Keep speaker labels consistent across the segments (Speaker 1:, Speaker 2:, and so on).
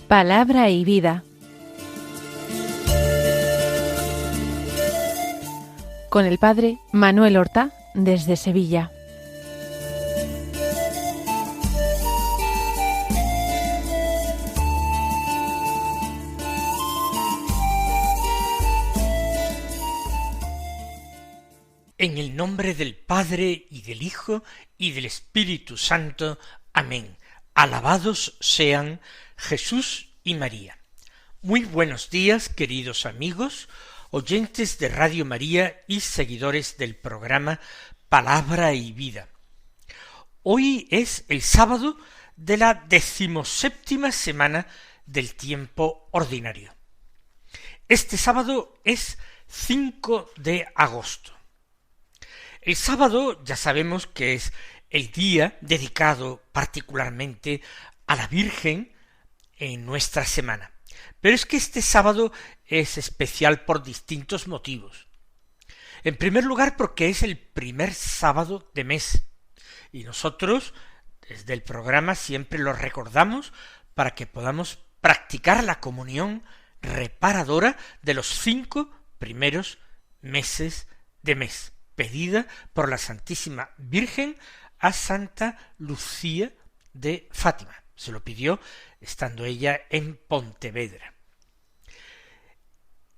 Speaker 1: Palabra y vida. Con el padre Manuel Horta, desde Sevilla.
Speaker 2: En el nombre del Padre, y del Hijo, y del Espíritu Santo. Amén. Alabados sean Jesús y María. Muy buenos días, queridos amigos, oyentes de Radio María y seguidores del programa Palabra y Vida. Hoy es el sábado de la 17ª semana del tiempo ordinario. Este sábado es 5 de agosto. El sábado ya sabemos que es el día dedicado particularmente a la Virgen en nuestra semana. Pero es que este sábado es especial por distintos motivos. En primer lugar, porque es el primer sábado de mes. Y nosotros, desde el programa, siempre lo recordamos para que podamos practicar la comunión reparadora de los 5 primeros meses de mes, pedida por la Santísima Virgen a Santa Lucía de Fátima. Se lo pidió estando ella en Pontevedra.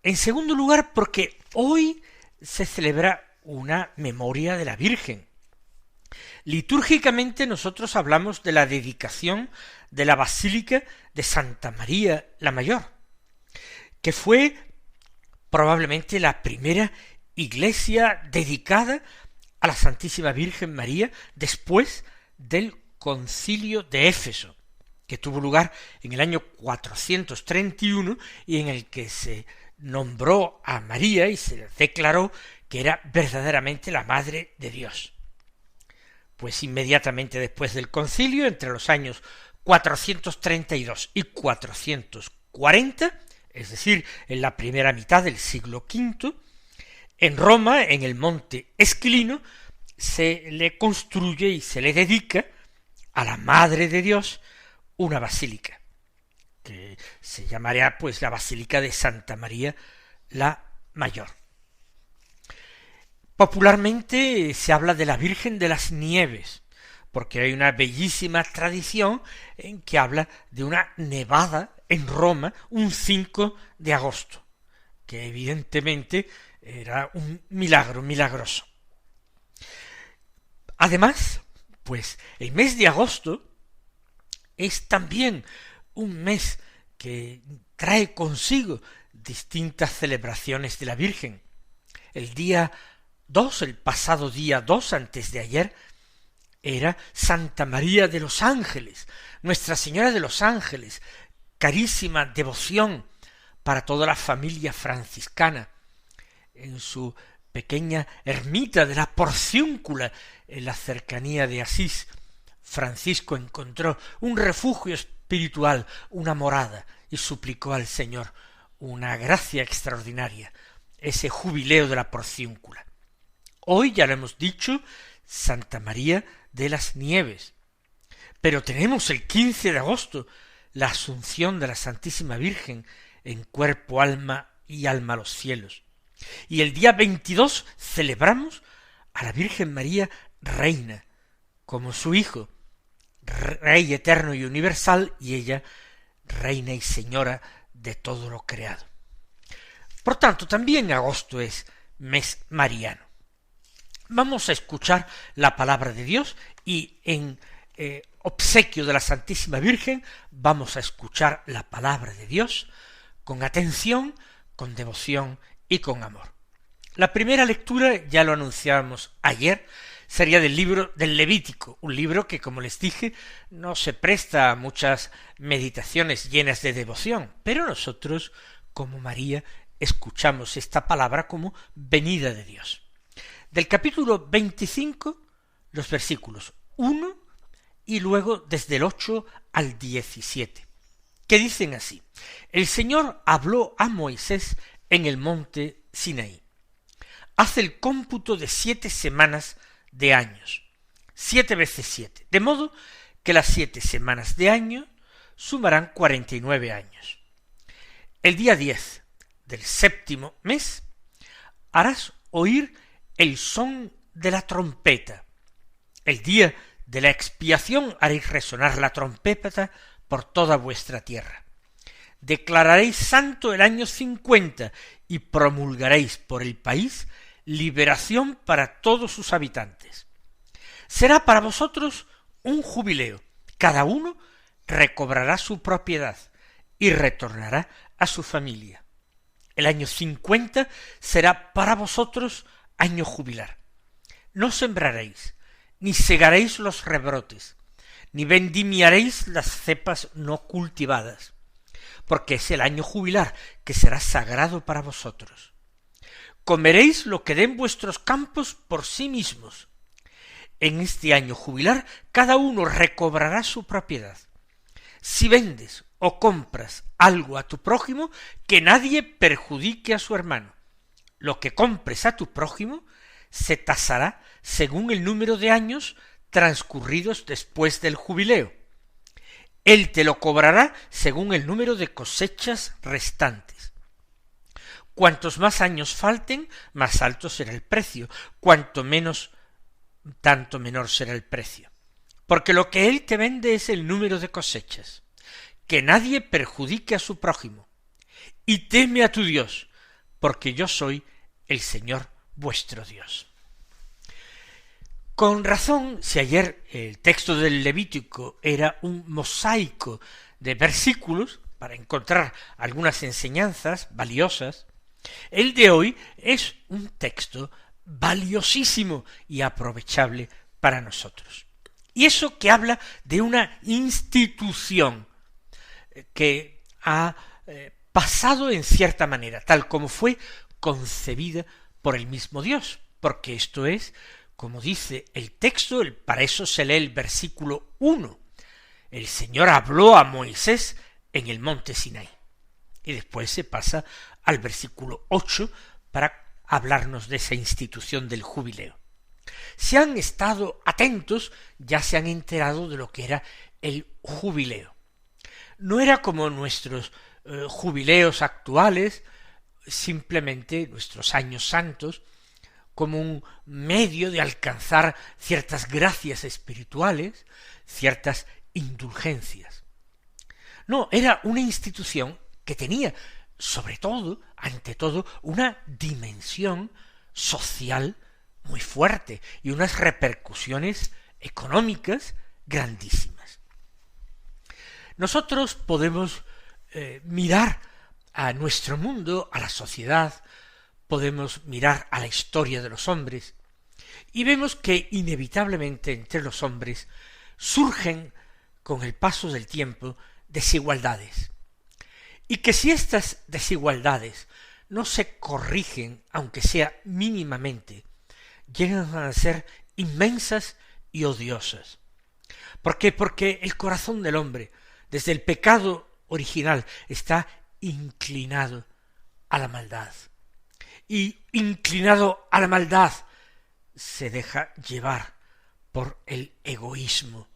Speaker 2: En segundo lugar, porque hoy se celebra una memoria de la Virgen. Litúrgicamente nosotros hablamos de la dedicación de la Basílica de Santa María la Mayor, que fue probablemente la primera iglesia dedicada a la Santísima Virgen María después del Concilio de Éfeso, que tuvo lugar en el año 431 y en el que se nombró a María y se declaró que era verdaderamente la Madre de Dios. Pues inmediatamente después del concilio, entre los años 432 y 440, es decir, en la primera mitad del siglo V, en Roma, en el monte Esquilino, se le construye y se le dedica a la Madre de Dios una basílica, que se llamaría pues la Basílica de Santa María la Mayor. Popularmente se habla de la Virgen de las Nieves, porque hay una bellísima tradición en que habla de una nevada en Roma un 5 de agosto, que evidentemente era un milagro milagroso. Además, pues el mes de agosto es también un mes que trae consigo distintas celebraciones de la Virgen. El día 2, el pasado día 2, antes de ayer, era Santa María de los Ángeles, Nuestra Señora de los Ángeles, carísima devoción para toda la familia franciscana. En su pequeña ermita de la Porciúncula, en la cercanía de Asís, Francisco encontró un refugio espiritual, una morada, y suplicó al Señor una gracia extraordinaria, ese jubileo de la Porciúncula. Hoy, ya lo hemos dicho, Santa María de las Nieves, pero tenemos el 15 de agosto la Asunción de la Santísima Virgen en cuerpo, alma y alma a los cielos. Y el día 22 celebramos a la Virgen María Reina, como su Hijo, Rey eterno y universal, y ella Reina y Señora de todo lo creado. Por tanto, también agosto es mes mariano. Vamos a escuchar la palabra de Dios y en obsequio de la Santísima Virgen vamos a escuchar la palabra de Dios con atención, con devoción y con amor. La primera lectura, ya lo anunciábamos ayer, sería del libro del Levítico, un libro que, como les dije, no se presta a muchas meditaciones llenas de devoción, pero nosotros, como María, escuchamos esta palabra como venida de Dios. Del capítulo 25, los versículos 1 y luego desde el 8 al 17, que dicen así: El Señor habló a Moisés en el monte Sinaí. Haz el cómputo de 7 semanas de años, 7 veces 7, de modo que las 7 semanas de año sumarán 49 años. El día 10 del 7º mes harás oír el son de la trompeta. El día de la expiación haréis resonar la trompeta por toda vuestra tierra. Declararéis santo el año 50 y promulgaréis por el país liberación para todos sus habitantes. Será para vosotros un jubileo. Cada uno recobrará su propiedad y retornará a su familia. El año 50 será para vosotros año jubilar. No sembraréis, ni segaréis los rebrotes, ni vendimiaréis las cepas no cultivadas, porque es el año jubilar que será sagrado para vosotros. Comeréis lo que den vuestros campos por sí mismos. En este año jubilar cada uno recobrará su propiedad. Si vendes o compras algo a tu prójimo, que nadie perjudique a su hermano. Lo que compres a tu prójimo se tasará según el número de años transcurridos después del jubileo. Él te lo cobrará según el número de cosechas restantes. Cuantos más años falten, más alto será el precio. Cuanto menos, tanto menor será el precio. Porque lo que él te vende es el número de cosechas. Que nadie perjudique a su prójimo. Y teme a tu Dios, porque yo soy el Señor vuestro Dios. Con razón, si ayer el texto del Levítico era un mosaico de versículos para encontrar algunas enseñanzas valiosas, el de hoy es un texto valiosísimo y aprovechable para nosotros. Y eso que habla de una institución que ha pasado en cierta manera, tal como fue concebida por el mismo Dios, porque esto es, como dice el texto, para eso se lee el versículo 1. El Señor habló a Moisés en el monte Sinaí. Y después se pasa al versículo 8 para hablarnos de esa institución del jubileo. Si han estado atentos, ya se han enterado de lo que era el jubileo. No era como nuestros jubileos actuales, simplemente nuestros años santos, como un medio de alcanzar ciertas gracias espirituales, ciertas indulgencias. No, era una institución que tenía, sobre todo, ante todo, una dimensión social muy fuerte y unas repercusiones económicas grandísimas. Nosotros podemos mirar a nuestro mundo, a la sociedad, podemos mirar a la historia de los hombres y vemos que inevitablemente entre los hombres surgen con el paso del tiempo desigualdades y que si estas desigualdades no se corrigen, aunque sea mínimamente, llegan a ser inmensas y odiosas. ¿Por qué? Porque el corazón del hombre, desde el pecado original, está inclinado a la maldad. Y inclinado a la maldad, se deja llevar por el egoísmo.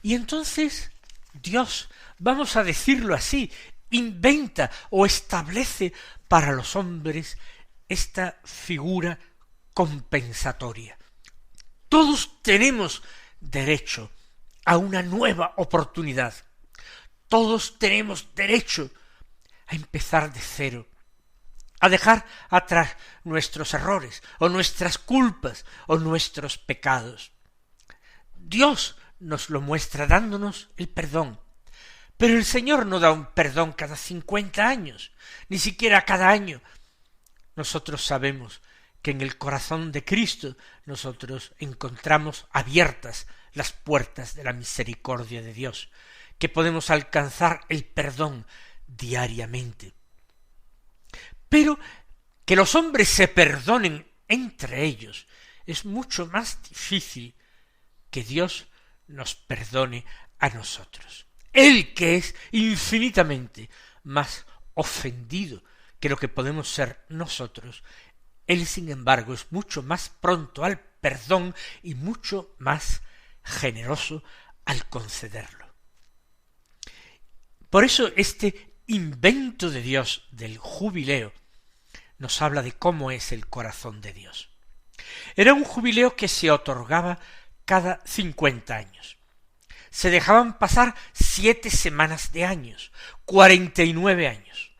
Speaker 2: Y entonces Dios, vamos a decirlo así, inventa o establece para los hombres esta figura compensatoria. Todos tenemos derecho a una nueva oportunidad. Todos tenemos derecho a empezar de cero, a dejar atrás nuestros errores, o nuestras culpas, o nuestros pecados. Dios nos lo muestra dándonos el perdón, pero el Señor no da un perdón cada 50 años, ni siquiera cada año. Nosotros sabemos que en el corazón de Cristo nosotros encontramos abiertas las puertas de la misericordia de Dios, que podemos alcanzar el perdón diariamente. Pero que los hombres se perdonen entre ellos es mucho más difícil que Dios nos perdone a nosotros. Él que es infinitamente más ofendido que lo que podemos ser nosotros, Él, sin embargo, es mucho más pronto al perdón y mucho más generoso al concederlo. Por eso este invento de Dios del jubileo nos habla de cómo es el corazón de Dios. Era un jubileo que se otorgaba cada 50 años. Se dejaban pasar 7 semanas de años, 49 años.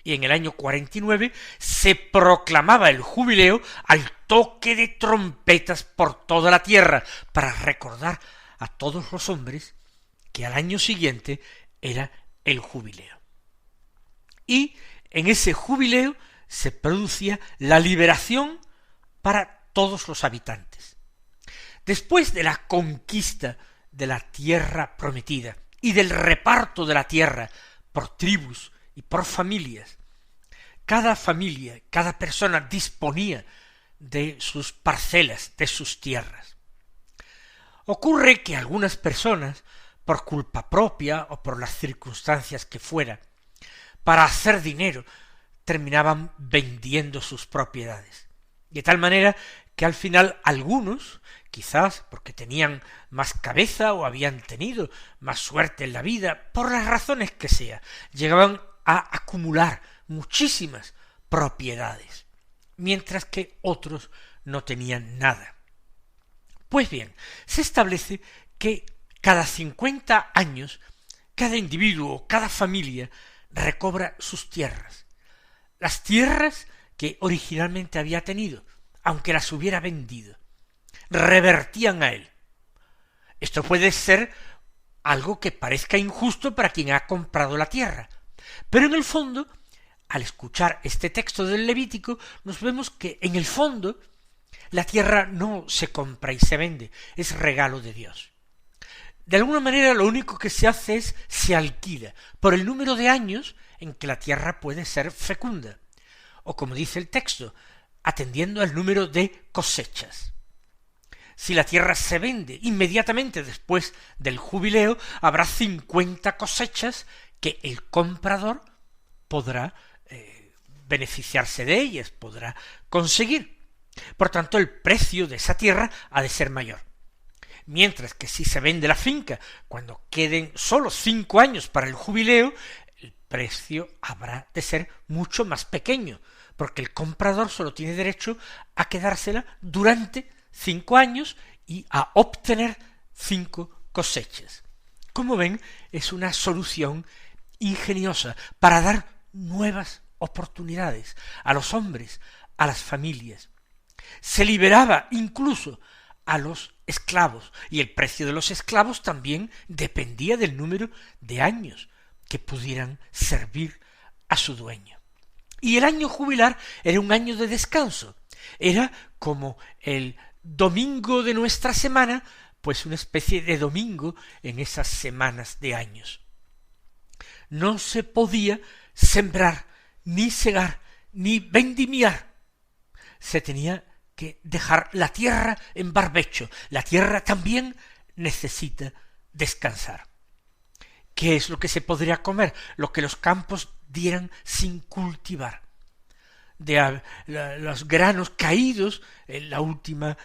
Speaker 2: Y en el año 49 se proclamaba el jubileo al toque de trompetas por toda la tierra, para recordar a todos los hombres que al año siguiente era el jubileo. Y en ese jubileo se producía la liberación para todos los habitantes. Después de la conquista de la tierra prometida y del reparto de la tierra por tribus y por familias, cada familia, cada persona disponía de sus parcelas, de sus tierras. Ocurre que algunas personas, por culpa propia o por las circunstancias que fuera, para hacer dinero, terminaban vendiendo sus propiedades. De tal manera que al final algunos, quizás porque tenían más cabeza o habían tenido más suerte en la vida, por las razones que sea, llegaban a acumular muchísimas propiedades, mientras que otros no tenían nada. Pues bien, se establece que cada 50 años, cada individuo, cada familia recobra sus tierras, las tierras que originalmente había tenido, aunque las hubiera vendido, revertían a él. Esto puede ser algo que parezca injusto para quien ha comprado la tierra, pero en el fondo, al escuchar este texto del Levítico, nos vemos que en el fondo la tierra no se compra y se vende, es regalo de Dios. De alguna manera lo único que se hace es se alquila por el número de años en que la tierra puede ser fecunda, o como dice el texto, atendiendo al número de cosechas. Si la tierra se vende inmediatamente después del jubileo, habrá 50 cosechas que el comprador podrá beneficiarse de ellas, podrá conseguir. Por tanto, el precio de esa tierra ha de ser mayor. Mientras que si se vende la finca cuando queden solo 5 años para el jubileo, el precio habrá de ser mucho más pequeño, porque el comprador solo tiene derecho a quedársela durante 5 años y a obtener 5 cosechas. Como ven, es una solución ingeniosa para dar nuevas oportunidades a los hombres, a las familias. Se liberaba incluso a los esclavos, y el precio de los esclavos también dependía del número de años que pudieran servir a su dueño. Y el año jubilar era un año de descanso, era como el domingo de nuestra semana, pues una especie de domingo en esas semanas de años. No se podía sembrar, ni segar, ni vendimiar. Se tenía que dejar la tierra en barbecho. La tierra también necesita descansar. ¿Qué es lo que se podría comer? Lo que los campos dieran sin cultivar. De los granos caídos en la última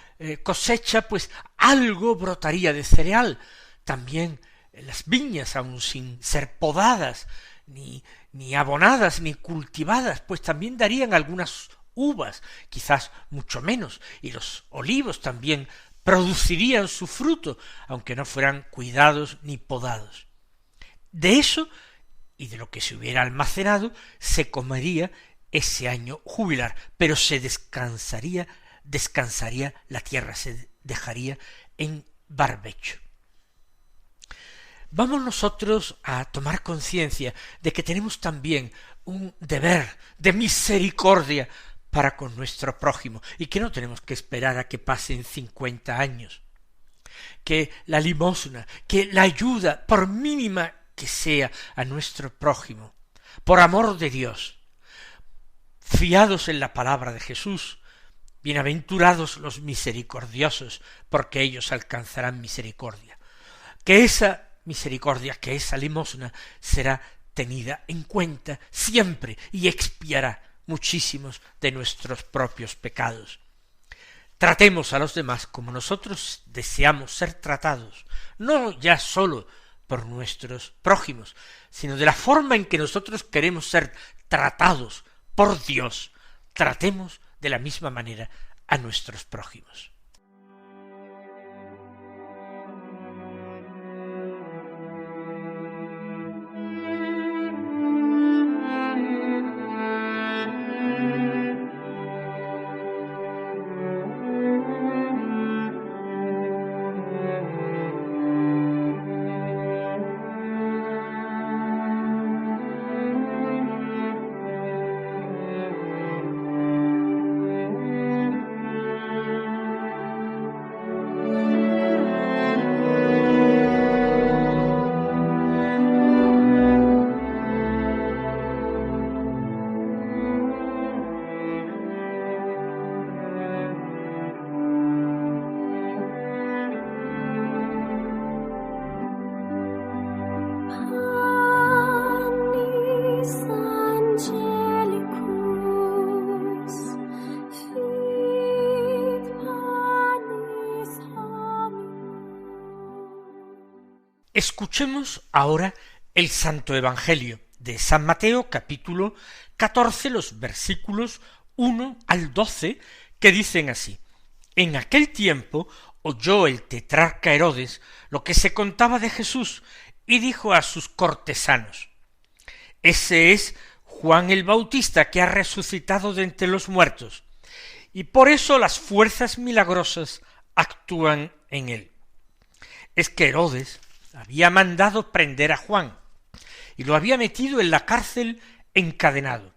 Speaker 2: cosecha, pues algo brotaría de cereal. También las viñas, aun sin ser podadas, ni abonadas, ni cultivadas, pues también darían algunas uvas, quizás mucho menos, y los olivos también producirían su fruto, aunque no fueran cuidados ni podados. De eso, y de lo que se hubiera almacenado, se comería ese año jubilar, pero se descansaría la tierra, se dejaría en barbecho. Vamos nosotros a tomar conciencia de que tenemos también un deber de misericordia para con nuestro prójimo, y que no tenemos que esperar a que pasen 50 años, que la limosna, que la ayuda, por mínima que sea a nuestro prójimo, por amor de Dios, fiados en la palabra de Jesús, bienaventurados los misericordiosos, porque ellos alcanzarán misericordia, que esa misericordia, que esa limosna será tenida en cuenta siempre y expiará muchísimos de nuestros propios pecados. Tratemos a los demás como nosotros deseamos ser tratados, no ya sólo por nuestros prójimos, sino de la forma en que nosotros queremos ser tratados por Dios. Tratemos de la misma manera a nuestros prójimos. Escuchemos ahora el Santo Evangelio de San Mateo, capítulo 14, los versículos 1 al 12, que dicen así: En aquel tiempo oyó el tetrarca Herodes lo que se contaba de Jesús y dijo a sus cortesanos: Ese es Juan el Bautista que ha resucitado de entre los muertos, y por eso las fuerzas milagrosas actúan en él. Es que Herodes había mandado prender a Juan y lo había metido en la cárcel encadenado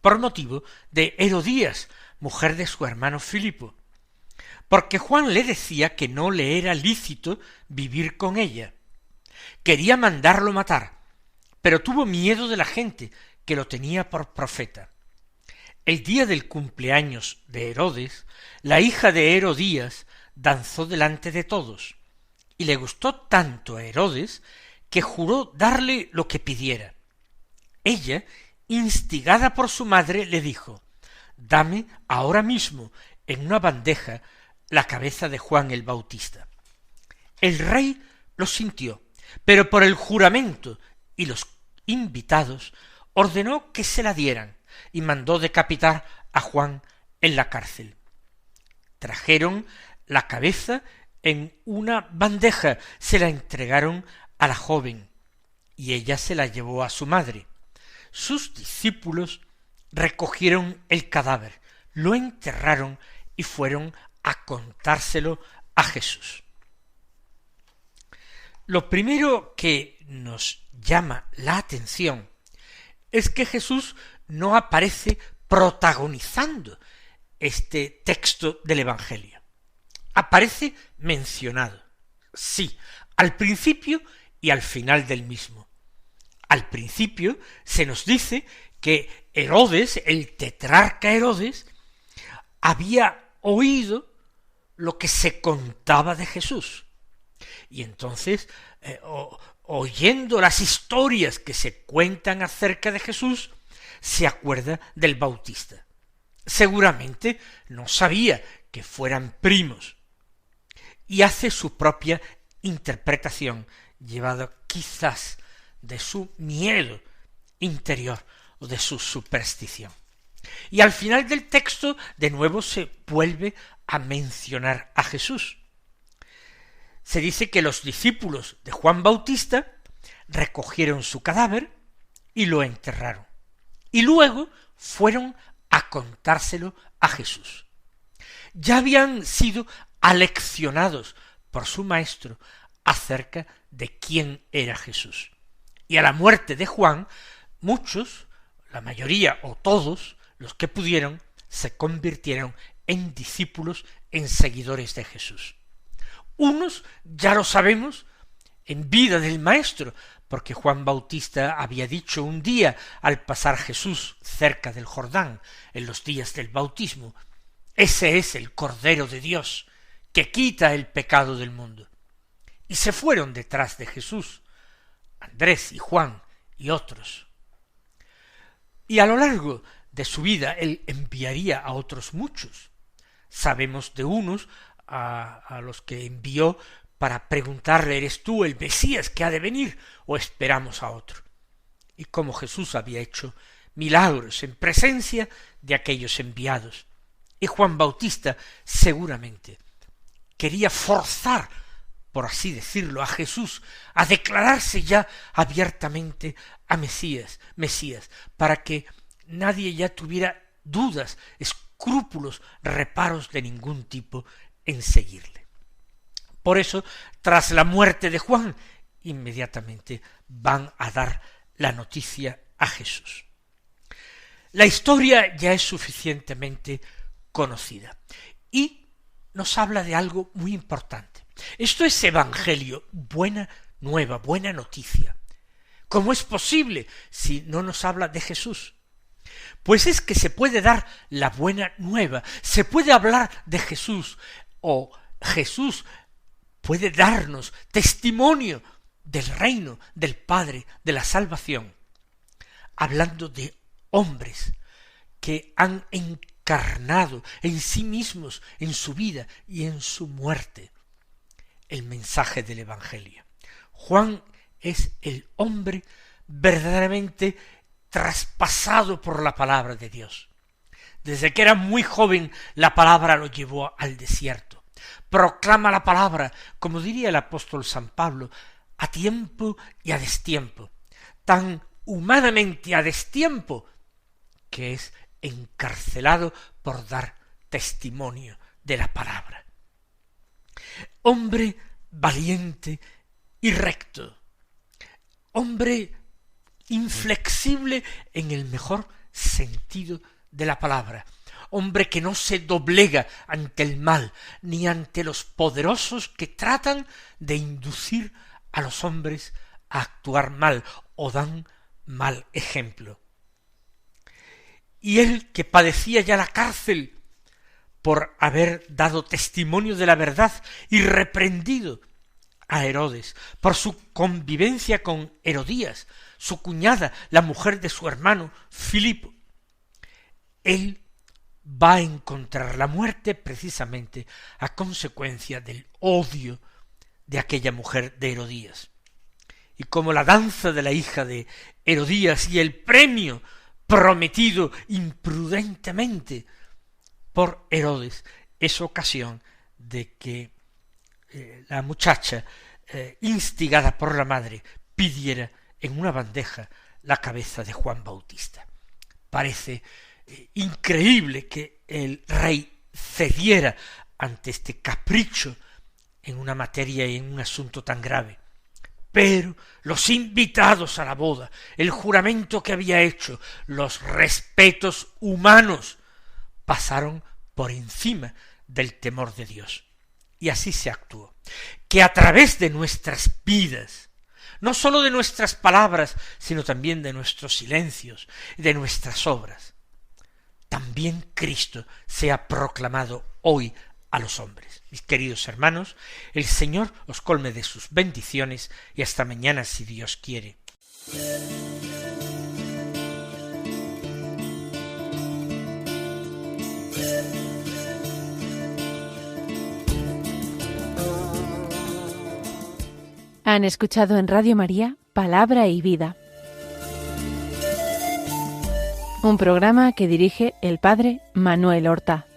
Speaker 2: por motivo de Herodías, mujer de su hermano Filipo, porque Juan le decía que no le era lícito vivir con ella. Quería mandarlo matar, pero tuvo miedo de la gente que lo tenía por profeta. El día del cumpleaños de Herodes, la hija de Herodías danzó delante de todos, y le gustó tanto a Herodes que juró darle lo que pidiera. Ella, instigada por su madre, le dijo: Dame ahora mismo en una bandeja la cabeza de Juan el Bautista. El rey lo sintió, pero por el juramento y los invitados ordenó que se la dieran y mandó decapitar a Juan en la cárcel. Trajeron la cabeza en una bandeja, se la entregaron a la joven, y ella se la llevó a su madre. Sus discípulos recogieron el cadáver, lo enterraron y fueron a contárselo a Jesús. Lo primero que nos llama la atención es que Jesús no aparece protagonizando este texto del Evangelio. Aparece mencionado, sí, al principio y al final del mismo. Al principio se nos dice que Herodes, el tetrarca Herodes, había oído lo que se contaba de Jesús. Y entonces, oyendo las historias que se cuentan acerca de Jesús, se acuerda del Bautista. Seguramente no sabía que fueran primos, y hace su propia interpretación, llevado quizás de su miedo interior o de su superstición. Y al final del texto de nuevo se vuelve a mencionar a Jesús. Se dice que los discípulos de Juan Bautista recogieron su cadáver y lo enterraron, y luego fueron a contárselo a Jesús. Ya habían sido aleccionados por su maestro acerca de quién era Jesús. Y a la muerte de Juan, muchos, la mayoría o todos, los que pudieron, se convirtieron en discípulos, en seguidores de Jesús. Unos, ya lo sabemos, en vida del maestro, porque Juan Bautista había dicho un día al pasar Jesús cerca del Jordán, en los días del bautismo: Ese es el Cordero de Dios, que quita el pecado del mundo. Y se fueron detrás de Jesús, Andrés y Juan y otros. Y a lo largo de su vida Él enviaría a otros muchos. Sabemos de unos a los que envió para preguntarle, ¿eres tú el Mesías que ha de venir o esperamos a otro? Y como Jesús había hecho milagros en presencia de aquellos enviados. Y Juan Bautista seguramente quería forzar, por así decirlo, a Jesús a declararse ya abiertamente a Mesías, para que nadie ya tuviera dudas, escrúpulos, reparos de ningún tipo en seguirle. Por eso, tras la muerte de Juan, inmediatamente van a dar la noticia a Jesús. La historia ya es suficientemente conocida y nos habla de algo muy importante. Esto es evangelio, buena nueva, buena noticia. ¿Cómo es posible si no nos habla de Jesús? Pues es que se puede dar la buena nueva, se puede hablar de Jesús, o Jesús puede darnos testimonio del reino, del Padre, de la salvación, hablando de hombres que han encarnado en sí mismos, en su vida y en su muerte, el mensaje del Evangelio. Juan es el hombre verdaderamente traspasado por la palabra de Dios. Desde que era muy joven, la palabra lo llevó al desierto. Proclama la palabra, como diría el apóstol San Pablo, a tiempo y a destiempo. Tan humanamente a destiempo que es encarcelado por dar testimonio de la palabra. Hombre valiente y recto, hombre inflexible en el mejor sentido de la palabra, hombre que no se doblega ante el mal ni ante los poderosos que tratan de inducir a los hombres a actuar mal o dan mal ejemplo. Y él, que padecía ya la cárcel por haber dado testimonio de la verdad y reprendido a Herodes por su convivencia con Herodías, su cuñada, la mujer de su hermano Filipo, él va a encontrar la muerte precisamente a consecuencia del odio de aquella mujer de Herodías. Y como la danza de la hija de Herodías y el premio prometido imprudentemente por Herodes es ocasión de que la muchacha, instigada por la madre, pidiera en una bandeja la cabeza de Juan Bautista. Parece increíble que el rey cediera ante este capricho en una materia y en un asunto tan grave. Pero los invitados a la boda, el juramento que había hecho, los respetos humanos, pasaron por encima del temor de Dios. Y así se actuó. Que a través de nuestras vidas, no sólo de nuestras palabras, sino también de nuestros silencios, de nuestras obras, también Cristo sea proclamado hoy a los hombres. Mis queridos hermanos, el Señor os colme de sus bendiciones y hasta mañana si Dios quiere.
Speaker 1: Han escuchado en Radio María Palabra y Vida, un programa que dirige el Padre Manuel Horta.